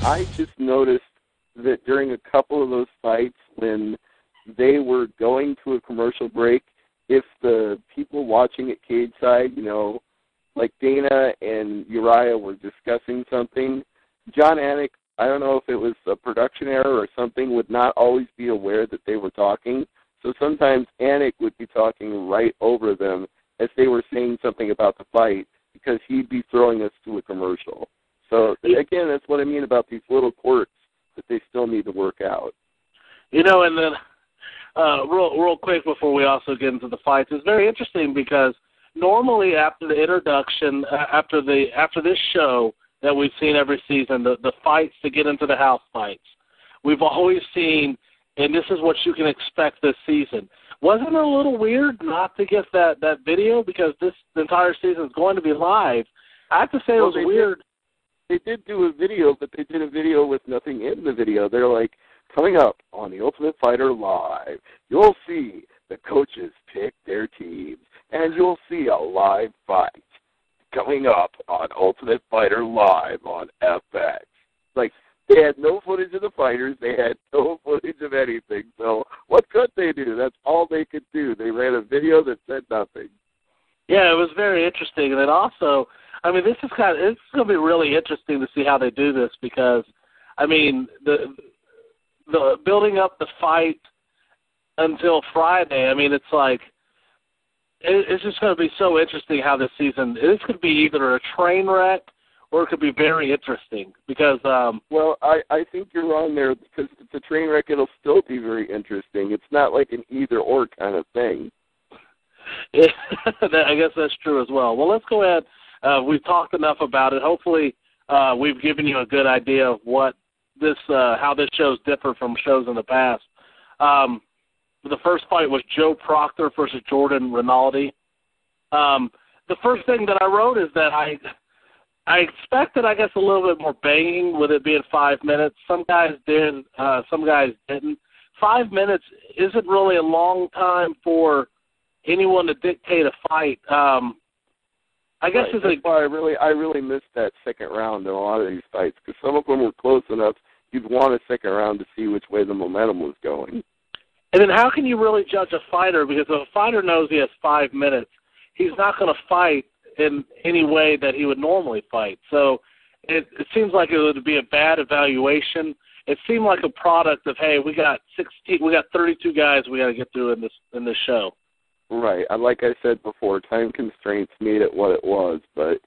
I just noticed that during a couple of those fights when they were going to a commercial break, if the people watching at cage side, you know, like Dana and Uriah were discussing something, John Anik, I don't know if it was a production error or something, would not always be aware that they were talking. So sometimes Anik would be talking right over them as they were saying something about the fight because he'd be throwing us to a commercial. So, again, that's what I mean about these little quirks that they still need to work out. You know, and then real quick before we also get into the fights, it's very interesting because normally after the introduction, after this show that we've seen every season, the fights to get into the house fights, we've always seen, and this is what you can expect this season. Wasn't it a little weird not to get that video because the entire season is going to be live? I have to say it was weird. They did do a video, but they did a video with nothing in the video. They're like, coming up on The Ultimate Fighter Live, you'll see the coaches pick their teams, and you'll see a live fight coming up on Ultimate Fighter Live on FX. Like, they had no footage of the fighters. They had no footage of anything. So what could they do? That's all they could do. They ran a video that said nothing. Yeah, it was very interesting. And then also, I mean, it's going to be really interesting to see how they do this because, I mean, the building up the fight until Friday, I mean, it's like, it's just going to be so interesting how this season, this could be either a train wreck or it could be very interesting because... well, I think you're wrong there because if it's a train wreck, it'll still be very interesting. It's not like an either-or kind of thing. I guess that's true as well. Well, let's go ahead. We've talked enough about it. Hopefully, we've given you a good idea of what this, how this show's different from shows in the past. The first fight was Joe Proctor versus Jordan Renaldi. The first thing that I wrote is that I expected, I guess, a little bit more banging with it being 5 minutes. Some guys did, some guys didn't. 5 minutes isn't really a long time for anyone to dictate a fight. I guess right. That's why I really missed that second round in a lot of these fights because some of them were close enough you'd want a second round to see which way the momentum was going. And then how can you really judge a fighter? Because if a fighter knows he has 5 minutes, he's not going to fight in any way that he would normally fight. So it seems like it would be a bad evaluation. It seemed like a product of, hey, we got 32 guys we got to get through in this show. Right. Like I said before, time constraints made it what it was, but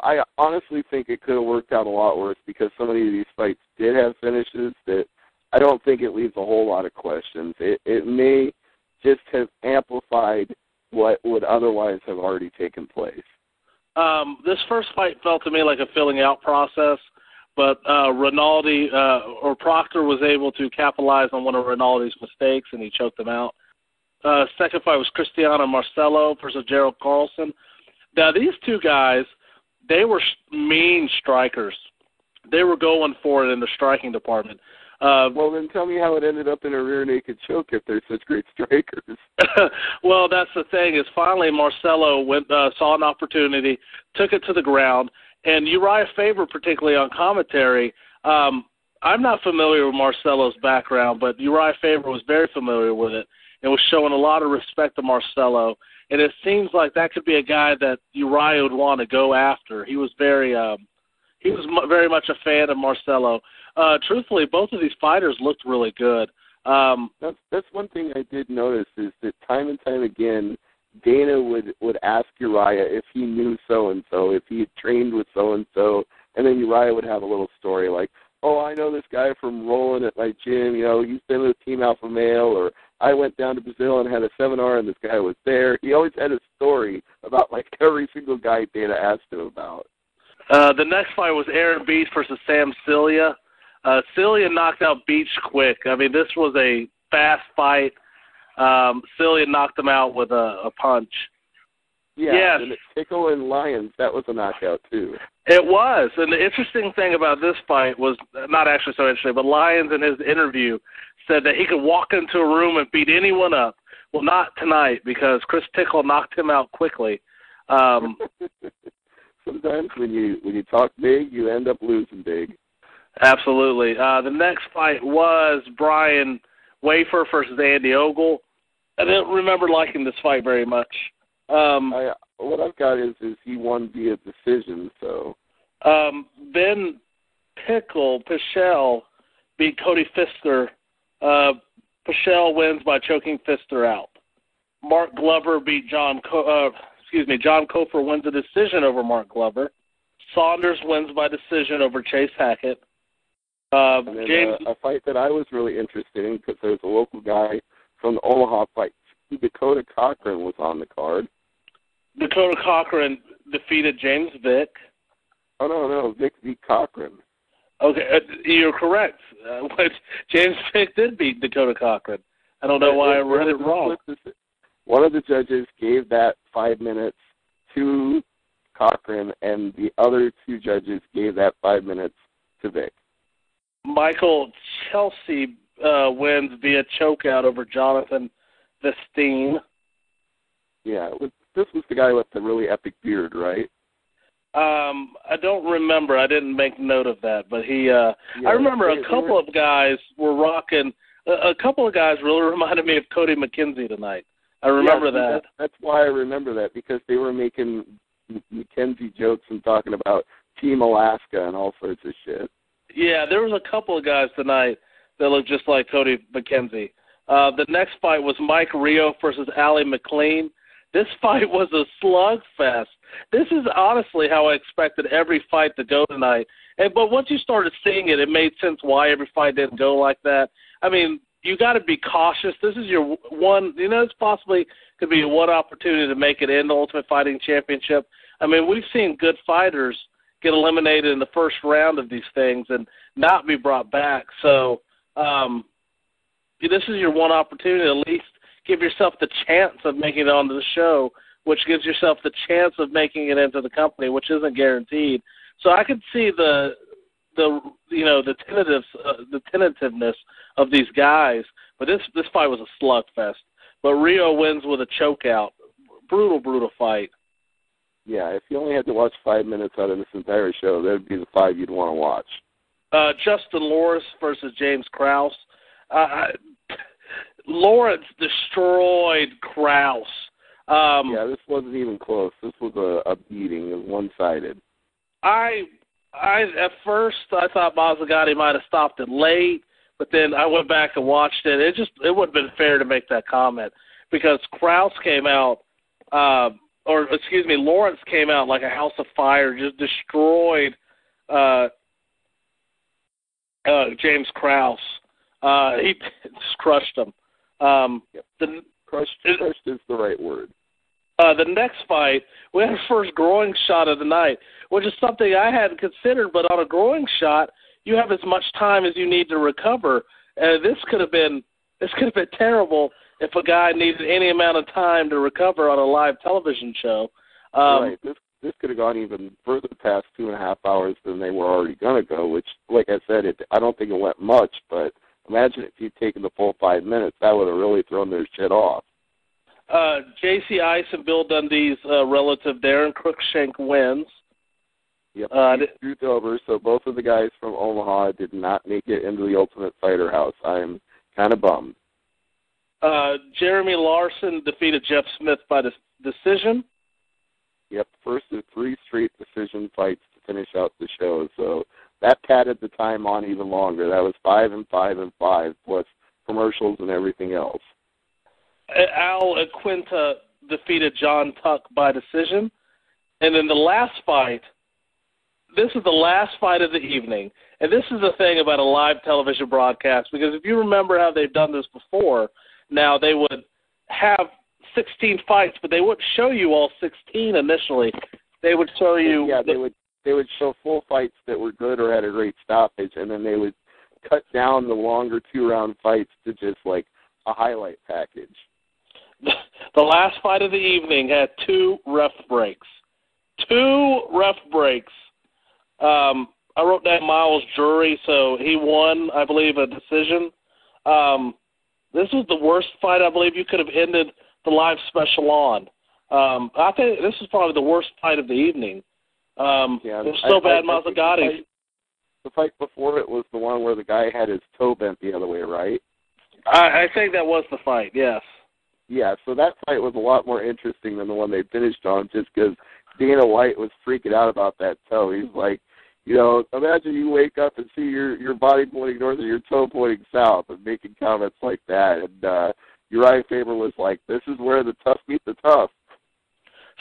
I honestly think it could have worked out a lot worse because so many of these fights did have finishes that I don't think it leaves a whole lot of questions. It may just have amplified what would otherwise have already taken place. This first fight felt to me like a filling out process, but Renaldi or Proctor was able to capitalize on one of Rinaldi's mistakes, and he choked him out. Second fight was Cristiano Marcelo versus Gerald Carlson. Now, these two guys, they were mean strikers. They were going for it in the striking department. Well, then tell me how it ended up in a rear naked choke if they're such great strikers. Well, that's the thing is finally Marcelo saw an opportunity, took it to the ground, and Uriah Faber, particularly on commentary, I'm not familiar with Marcelo's background, but Uriah Faber was very familiar with it and was showing a lot of respect to Marcelo. And it seems like that could be a guy that Uriah would want to go after. He was very much a fan of Marcelo. Truthfully, both of these fighters looked really good. That's one thing I did notice is that time and time again, Dana would ask Uriah if he knew so-and-so, if he had trained with so-and-so, and then Uriah would have a little story like, oh, I know this guy from rolling at my gym, he's been with Team Alpha Male, or I went down to Brazil and had a seminar and this guy was there. He always had a story about like every single guy Dana asked him about. The next fight was Aaron Beach versus Sam Celia. Celia knocked out Beach quick. I mean, this was a fast fight. Celia knocked him out with a punch. Yeah, yes. And Tickle and Lyons, that was a knockout too. It was. And the interesting thing about this fight was, not actually so interesting, but Lyons in his interview said that he could walk into a room and beat anyone up Well, not tonight because Chris Tickle knocked him out quickly. Sometimes when you talk big, you end up losing big. Absolutely. The next fight was Brian Wafer versus Andy Ogle. I didn't remember liking this fight very much. What I've got is he won via decision. So Ben Pichel beat Cody Pfister. Pichel wins by choking Pfister out. Mark Glover beat John Cofer wins a decision over Mark Glover. Saunders wins by decision over Chase Hackett. James, a fight that I was really interested in because there's a local guy from the Omaha fight. Dakota Cochran was on the card. Dakota Cochran defeated James Vick. Oh, no, Vick beat Cochran. Okay, you're correct. James Vick did beat Dakota Cochran. I don't know why I read it wrong. One of the judges gave that 5 minutes to Cochran, and the other two judges gave that 5 minutes to Vick. Michael Chelsea wins via chokeout over Jonathan Vestine. Yeah, this was the guy with the really epic beard, right? I don't remember. I didn't make note of that, but I remember a couple of guys were rocking. A couple of guys really reminded me of Cody McKenzie tonight. I remember that. That's why I remember that, because they were making McKenzie jokes and talking about Team Alaska and all sorts of shit. Yeah, there was a couple of guys tonight that looked just like Cody McKenzie. The next fight was Mike Rio versus Ali McLean. This fight was a slugfest. This is honestly how I expected every fight to go tonight. But once you started seeing it, it made sense why every fight didn't go like that. I mean, you got to be cautious. This is your one, it's possibly could be one opportunity to make it in the Ultimate Fighting Championship. I mean, we've seen good fighters get eliminated in the first round of these things and not be brought back. So this is your one opportunity to at least give yourself the chance of making it onto the show, which gives yourself the chance of making it into the company, which isn't guaranteed. So I could see the tentativeness of these guys, but this fight was a slugfest. But Rio wins with a chokeout. Brutal fight. Yeah, if you only had to watch 5 minutes out of this entire show, that would be the 5 you'd want to watch. Justin Lawrence versus James Krauss. Lawrence destroyed Krauss. Yeah, this wasn't even close. This was a beating. It was one-sided. At first I thought Mazzagatti might have stopped it late, but then I went back and watched it. It wouldn't have been fair to make that comment because Krauss came out, Lawrence came out like a house of fire, just destroyed James Krauss. He just crushed him. Crushed is the right word. The next fight, we had our first groin shot of the night, which is something I hadn't considered, but on a groin shot, you have as much time as you need to recover. This could have been terrible if a guy needed any amount of time to recover on a live television show. Right. This could have gone even further past 2.5 hours than they were already going to go, which, like I said, I don't think it went much, but imagine if you'd taken the full 5 minutes, that would have really thrown their shit off. J.C. Ice and Bill Dundee's relative Darren Cruikshank wins. Yep, he screwed over, so both of the guys from Omaha did not make it into the Ultimate Fighter house. I'm kind of bummed. Jeremy Larson defeated Jeff Smith by decision. Yep, first of 3 straight decision fights to finish out the show, so that padded the time on even longer. That was 5 and 5 and 5, plus commercials and everything else. Al Aquinta defeated John Tuck by decision. And then the last fight, this is the last fight of the evening. And this is the thing about a live television broadcast, because if you remember how they've done this before, now they would have 16 fights, but they wouldn't show you all 16 initially. They would show you... Yeah, they would show full fights that were good or had a great stoppage, and then they would cut down the longer 2-round fights to just like a highlight package. The last fight of the evening had 2 ref breaks. 2 ref breaks. I wrote down Miles Drury, so he won, I believe, a decision. this was the worst fight I believe you could have ended the live special on. I think this is probably the worst fight of the evening. It was so bad, Mazzagatti. The fight before it was the one where the guy had his toe bent the other way, right? I think that was the fight, yes. Yeah, so that fight was a lot more interesting than the one they finished on, just because Dana White was freaking out about that toe. He's like, imagine you wake up and see your body pointing north and your toe pointing south, and making comments like that. And Uriah Faber was like, this is where the tough meet the tough.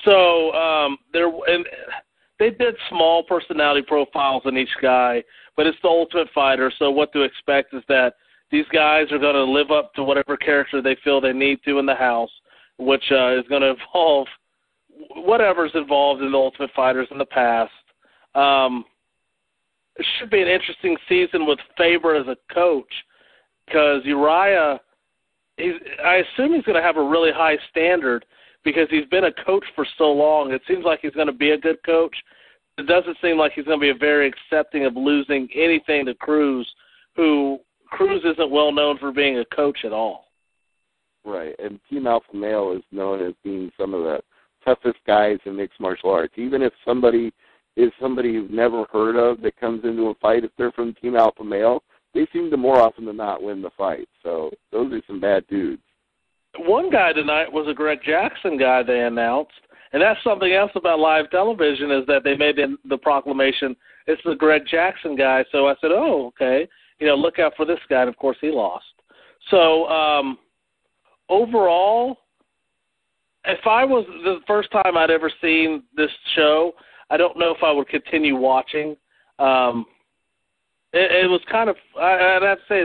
So they did small personality profiles on each guy, but it's the Ultimate Fighter, so what to expect is that these guys are going to live up to whatever character they feel they need to in the house, which is going to involve whatever's involved in the Ultimate Fighters in the past. It should be an interesting season with Faber as a coach, because Uriah, I assume he's going to have a really high standard because he's been a coach for so long. It seems like he's going to be a good coach. It doesn't seem like he's going to be very accepting of losing anything to Cruz, who Cruz isn't well known for being a coach at all. Right, and Team Alpha Male is known as being some of the toughest guys in mixed martial arts. Even if somebody is somebody you've never heard of that comes into a fight, if they're from Team Alpha Male, they seem to more often than not win the fight. So those are some bad dudes. One guy tonight was a Greg Jackson guy they announced, and that's something else about live television is that they made the proclamation, it's the Greg Jackson guy. So I said, oh, okay, look out for this guy, and of course he lost. So overall, if I was the first time I'd ever seen this show, I don't know if I would continue watching. It was kind of, I'd have to say,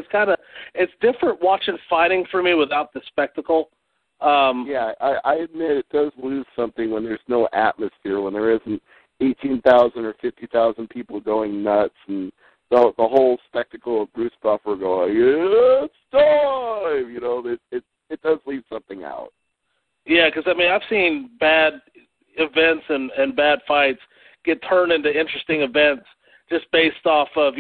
it's different watching fighting for me without the spectacle. Yeah, I admit it does lose something when there's no atmosphere, when there isn't 18,000 or 50,000 people going nuts, and the whole spectacle of Bruce Buffer going, yeah, it's time! It does leave something out. Yeah, because, I've seen bad events and bad fights get turned into interesting events just based off of,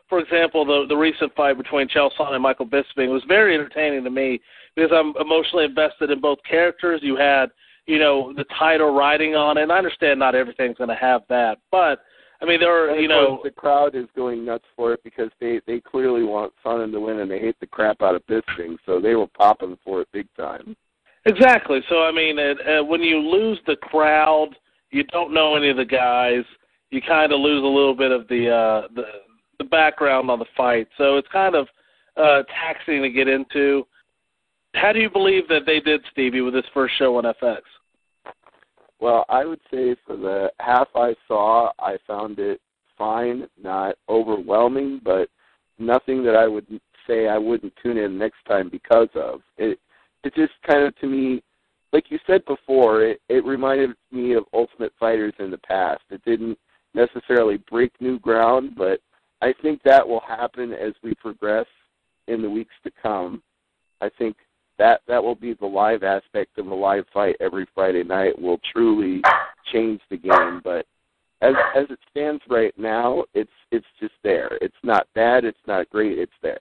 for example, the recent fight between Chael Sonnen and Michael Bisping was very entertaining to me because I'm emotionally invested in both characters. You had, the title riding on it, and I understand not everything's going to have that, but, there are, the crowd is going nuts for it because they clearly want Sonnen to win, and they hate the crap out of Bisping, so they were popping for it big time. Exactly. So, when you lose the crowd, you don't know any of the guys, you kind of lose a little bit of the background on the fight. So it's kind of taxing to get into. How do you believe that they did, Stevie, with this first show on FX? Well, I would say for the half I saw, I found it fine, not overwhelming, but nothing that I would say I wouldn't tune in next time because of. It just kind of, to me, like you said before, it reminded me of Ultimate Fighters in the past. It didn't necessarily break new ground, but I think that will happen as we progress in the weeks to come. I think that will be the live aspect of a live fight every Friday night will truly change the game. But as it stands right now, it's just there. It's not bad, it's not great, it's there.